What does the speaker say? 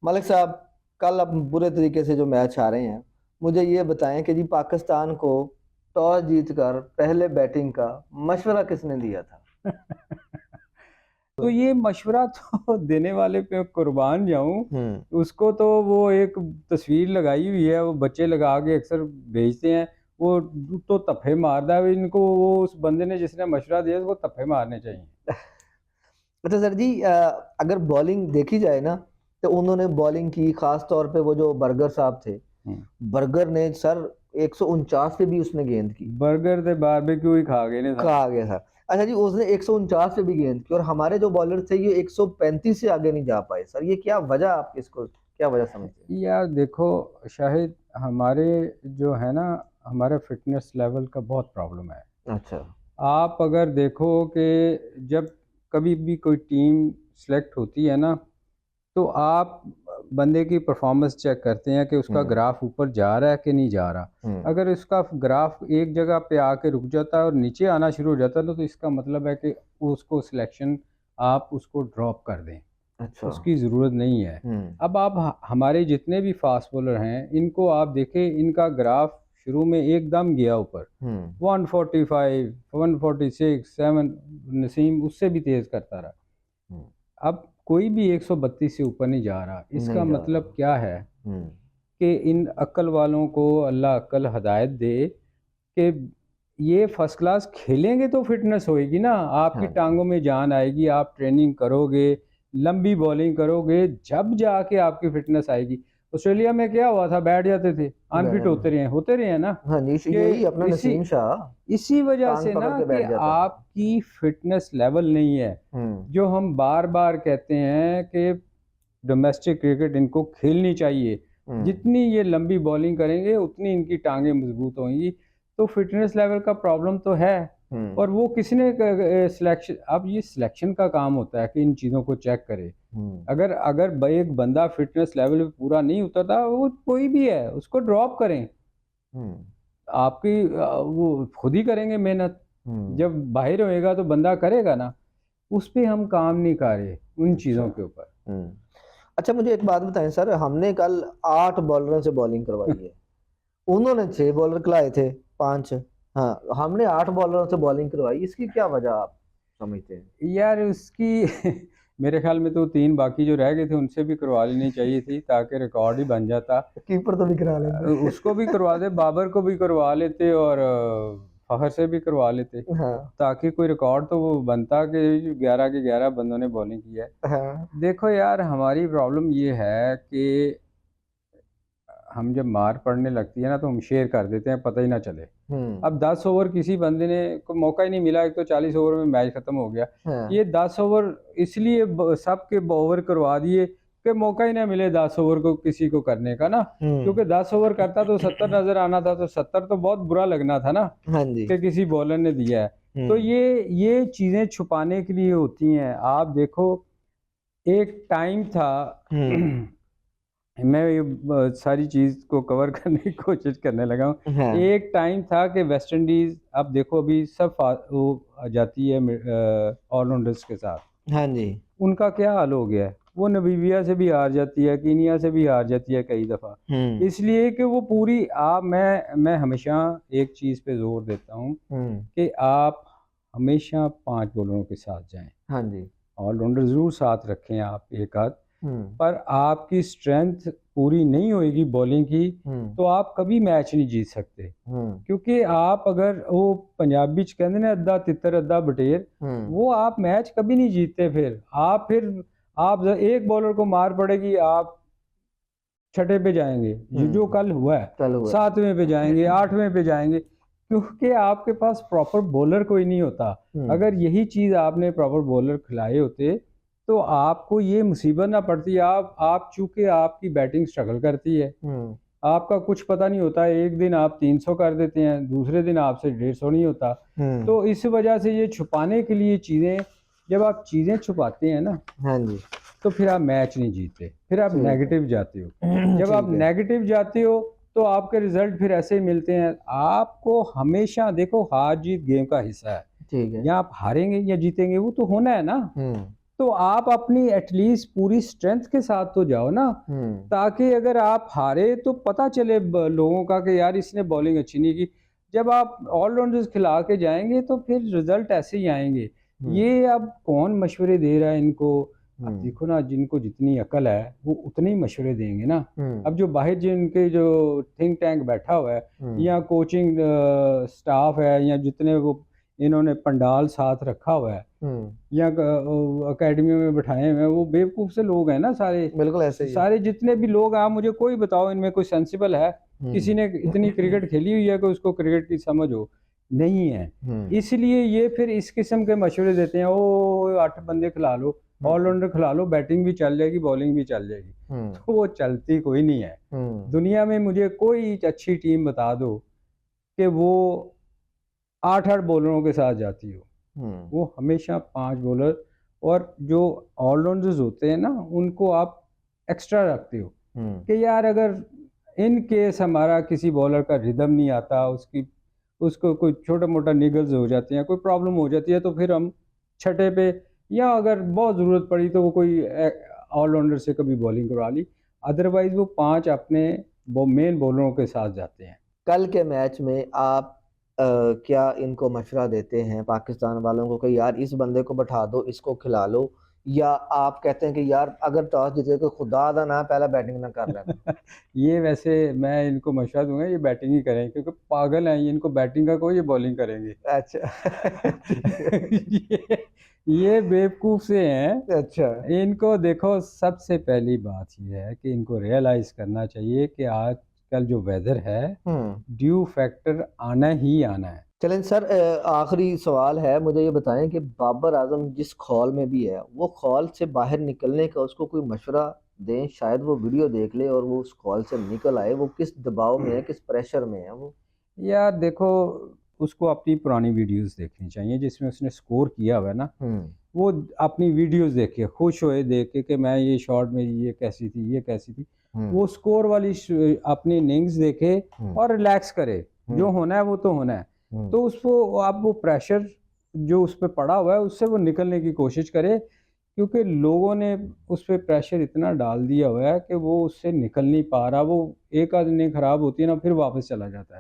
मलिक साहब, कल अब बुरे तरीके से जो मैच आ रहे हैं, मुझे ये बताएं कि जी पाकिस्तान को टॉस जीतकर पहले बैटिंग का मशवरा किसने दिया था? तो ये मशवरा तो देने वाले पे कुर्बान जाऊं। हम्म। उसको तो वो एक तस्वीर लगाई हुई है, वो बच्चे लगा के अक्सर भेजते हैं। वो तो तफे मारदा है इनको, वो उस बंदे ने जिसने मशवरा दिया उसको तफे मारने चाहिए। अच्छा सर जी, अगर बॉलिंग देखी जाए ना, तो उन्होंने बॉलिंग की, खास तौर पे वो जो बर्गर साहब थे। हम्म। बर्गर ने सर 149 पे भी उसने गेंद की। बर्गर ते बारबेक्यू ही खा गए ने सब। कहा गया था। अच्छा जी, उसने 149 पे भी गेंद की और हमारे जो बॉलर थे ये 135 से आगे नहीं जा पाए। सर ये क्या वजह, आप इसको क्या वजह समझते हैं? यार देखो शाहिद, हमारे जो है ना, हमारे फिटनेस लेवल का बहुत प्रॉब्लम है। अच्छा। आप अगर देखो कि जब कभी भी कोई टीम सेलेक्ट होती है ना, तो आप बंदे की परफॉर्मेंस चेक करते हैं कि उसका हम्म। ग्राफ ऊपर जा रहा है कि नहीं जा रहा। हम्म। अगर उसका ग्राफ एक जगह पे आके रुक जाता है और नीचे आना शुरू हो जाता है, तो इसका मतलब है कि उसको सिलेक्शन आप उसको ड्रॉप कर दें, अच्छा। उसकी ज़रूरत नहीं है। हम्म। अब आप हमारे जितने भी फास्ट बॉलर हैं इनको आप देखें, इनका ग्राफ शुरू में एकदम गया ऊपर, हम्म। 145, 146, 7, नसीम उससे भी तेज़ करता रहा। हम्म। अब कोई भी 132 से ऊपर नहीं जा रहा। इसका नहीं जा मतलब रहा। क्या है हम्म। कि इन अक्ल वालों को अल्लाह अक्ल हदायत दे कि ये फर्स्ट क्लास खेलेंगे तो फिटनेस होएगी ना, आपकी हाँ जी। टांगों में जान आएगी, आप ट्रेनिंग करोगे, लंबी बॉलिंग करोगे, जब जाके आपकी फिटनेस आएगी। ऑस्ट्रेलिया में क्या हुआ था, बैठ जाते थे, अनफिट होते रहे हैं ना। हाँ जी, कि यही अपना इसी नसीम शाह इसी वजह टांग से पकड़ ना के कि बैठ जाता था। आपकी फिटनेस लेवल नहीं है। हम्म। जो हम बार बार कहते हैं कि डोमेस्टिक क्रिकेट इनको खेलनी चाहिए, हम्म। जितनी ये लंबी बॉलिंग करेंगे उतनी इनकी टांगें मजबूत होंगी। तो फिटनेस लेवल का प्रॉब्लम तो है। हम्म। और वो किसने सिलेक्शन, अब ये सिलेक्शन का काम होता है कि इन चीज़ों को चेक करे। हम्म। अगर अगर एक बंदा फिटनेस लेवल पे पूरा नहीं उतरता, वो कोई भी है उसको ड्रॉप करें। हम्म। आपकी वो खुद ही करेंगे मेहनत। हम्म। जब बाहर होएगा तो बंदा करेगा ना। उस पे हम काम नहीं कर रहे, उन अच्छा। चीज़ों के ऊपर। हम्म। अच्छा, मुझे एक बात बताएं सर, हमने कल 8 बॉलरों से बॉलिंग करवाई है। उन्होंने 6 बॉलर खिलाए थे, 5। हाँ, हमने 8 बॉलरों से बॉलिंग करवाई, इसकी क्या वजह आप समझते हैं? यार उसकी मेरे ख्याल में तो 3 बाकी जो रह गए थे उनसे भी करवा लेनी चाहिए थी, ताकि रिकॉर्ड ही बन जाता। कीपर तो भी करा लेते। उसको भी करवा दे, बाबर को भी करवा लेते, और फखर से भी करवा लेते, हाँ। ताकि कोई रिकॉर्ड तो वो बनता कि 11 के 11 बंदों ने बॉलिंग की है। हाँ। देखो यार, हमारी प्रॉब्लम ये है कि हम जब मार पड़ने लगती है ना तो हम शेयर कर देते हैं, पता ही ना चले। हम्म। अब 10 ओवर किसी बंदे ने को मौका ही नहीं मिला, एक तो 40 ओवर में मैच खत्म हो गया। हाँ। ये 10 ओवर इसलिए सबके ओवर करवा दिए कि मौका ही ना मिले 10 ओवर को किसी को करने का ना। हम्म। क्योंकि 10 ओवर करता तो 70 नजर आना था, तो 70 तो बहुत बुरा लगना था ना हाँ जी। कि किसी बॉलर ने दिया है। तो हम्म। ये चीजें छुपाने के लिए होती हैं। आप देखो, एक टाइम था हम्म। मैं ये सारी चीज़ को कवर करने की कोशिश करने लगा हूँ। हाँ। एक टाइम था कि वेस्ट इंडीज़, अब देखो अभी सब वो आ जाती है ऑलराउंडर्स के साथ। हाँ जी। उनका क्या हाल हो गया है, वो नमीबिया से भी हार जाती है, कीनिया से भी हार जाती है कई दफ़ा। हम्म। इसलिए कि वो पूरी आप मैं हमेशा एक चीज़ पे ज़ोर देता हूँ हम्म। कि आप हमेशा 5 बॉलरों के साथ जाएं। हाँ जी। ऑलराउंडर ज़रूर साथ रखें आप एक आध, हम्म। पर आपकी स्ट्रेंथ पूरी नहीं होएगी बॉलिंग की, हम्म। तो आप कभी मैच नहीं जीत सकते। हम्म। क्योंकि आप अगर वो पंजाबी च कहते ना, अद्धा तितर अद्धा बटेर, हम्म। वो आप मैच कभी नहीं जीतते। फिर आप एक बॉलर को मार पड़ेगी, आप छठे पे जाएंगे, जो हम्म। कल हुआ है, चल हुआ। 7वें पे जाएंगे, 8वें पे जाएंगे, क्योंकि आपके पास प्रॉपर बॉलर कोई नहीं होता। हम्म। अगर यही चीज़ आपने प्रॉपर बॉलर खिलाए होते तो आपको ये मुसीबत ना पड़ती। आप चूंकि आपकी बैटिंग स्ट्रगल करती है, हम्म। आपका कुछ पता नहीं होता, एक दिन आप 300 कर देते हैं, दूसरे दिन आपसे 150 नहीं होता। हम्म। तो इस वजह से ये छुपाने के लिए चीज़ें, जब आप चीज़ें छुपाते हैं ना, हाँ जी। तो फिर आप मैच नहीं जीतते, फिर आप ठीक है। नेगेटिव जाते हो। जब आप ठीक है। नेगेटिव जाते हो तो आपके रिजल्ट फिर ऐसे ही मिलते हैं। आपको हमेशा देखो, हार जीत गेम का हिस्सा है। ठीक है। या आप हारेंगे या जीतेंगे, वो तो होना है ना। हम्म। तो आप अपनी एटलीस्ट पूरी स्ट्रेंथ के साथ तो जाओ ना, ताकि अगर आप हारे तो पता चले लोगों का कि यार इसने बॉलिंग अच्छी नहीं की। जब आप ऑलराउंडर्स खिला के जाएंगे तो फिर रिजल्ट ऐसे ही आएंगे। ये अब कौन मशवरे दे रहा है इनको? अब देखो ना, जिनको जितनी अकल है वो उतने ही मशवरे देंगे ना। अब जो बाहर जिनके जो थिंक टैंक बैठा हुआ है या कोचिंग स्टाफ है या जितने वो इन्होंने पंडाल साथ रखा हुआ है या अकेडमियों में बैठाए हुए हैं, वो बेवकूफ़ से लोग हैं ना सारे। बिल्कुल ऐसे ही है। सारे जितने भी लोग हैं, आप मुझे कोई बताओ इनमें कोई सेंसिबल है? किसी ने इतनी क्रिकेट खेली हुई है कि उसको क्रिकेट की समझ हो? नहीं है। इसलिए ये फिर इस किस्म के मशवरे देते हैं, ओ 8 बंदे खिला लो, ऑलराउंडर खिला लो, बैटिंग भी चल जाएगी, बॉलिंग भी चल जाएगी। तो वो चलती कोई नहीं है। दुनिया में मुझे कोई अच्छी टीम बता दो कि वो 8-8 बॉलरों के साथ जाती हो। वो हमेशा 5 बॉलर, और जो ऑलराउंडर्स होते हैं ना उनको आप एक्स्ट्रा रखते हो कि यार अगर इन केस हमारा किसी बॉलर का रिदम नहीं आता, उसको कोई छोटा मोटा निगल्स हो जाते हैं, कोई प्रॉब्लम हो जाती है, तो फिर हम छठे पे, या अगर बहुत ज़रूरत पड़ी तो वो कोई ऑलराउंडर से कभी बॉलिंग करवा ली। अदरवाइज वो 5 अपने मेन बॉलरों के साथ जाते हैं। कल के मैच में आप क्या इनको मशवरा देते हैं पाकिस्तान वालों को कि यार इस बंदे को बैठा दो, इसको खिला लो, या आप कहते हैं कि यार अगर टॉस जीते तो खुदा दा ना पहला बैटिंग ना कर लेना? ये वैसे मैं इनको मशवरा दूंगा ये बैटिंग ही करें, क्योंकि पागल हैं ये, इनको बैटिंग का कोई, ये बॉलिंग करेंगे। अच्छा। ठीक है। ये बेवकूफ से हैं। अच्छा। इनको देखो, सबसे पहली बात ये है कि इनको रियलाइज करना चाहिए कि आजकल जो वेदर है, ड्यू फैक्टर आना ही आना है। चलें सर, आखिरी सवाल है, मुझे ये बताएं कि बाबर आजम जिस खौल में भी है, वो खौल से बाहर निकलने का उसको कोई मशवरा दें, शायद वो वीडियो देख ले और वो उस खौल से निकल आए। वो किस दबाव में है, किस प्रेशर में है वो? यार देखो, उसको अपनी पुरानी वीडियोस देखनी चाहिए जिसमें उसने स्कोर किया हुआ है ना। वो अपनी वीडियोस देखे, खुश होए देख के कि मैं ये शॉट में ये कैसी थी, ये कैसी थी। वो स्कोर वाली अपनी इनिंग्स देखे और रिलैक्स करे। जो होना है वो तो होना है। तो उसको आप वो प्रेशर जो उस पर पड़ा हुआ है उससे वो निकलने की कोशिश करे, क्योंकि लोगों ने उस पर प्रेशर इतना डाल दिया हुआ है कि वो उससे निकल नहीं पा रहा। वो एक आध इनिंग खराब होती है ना, फिर वापस चला जाता है।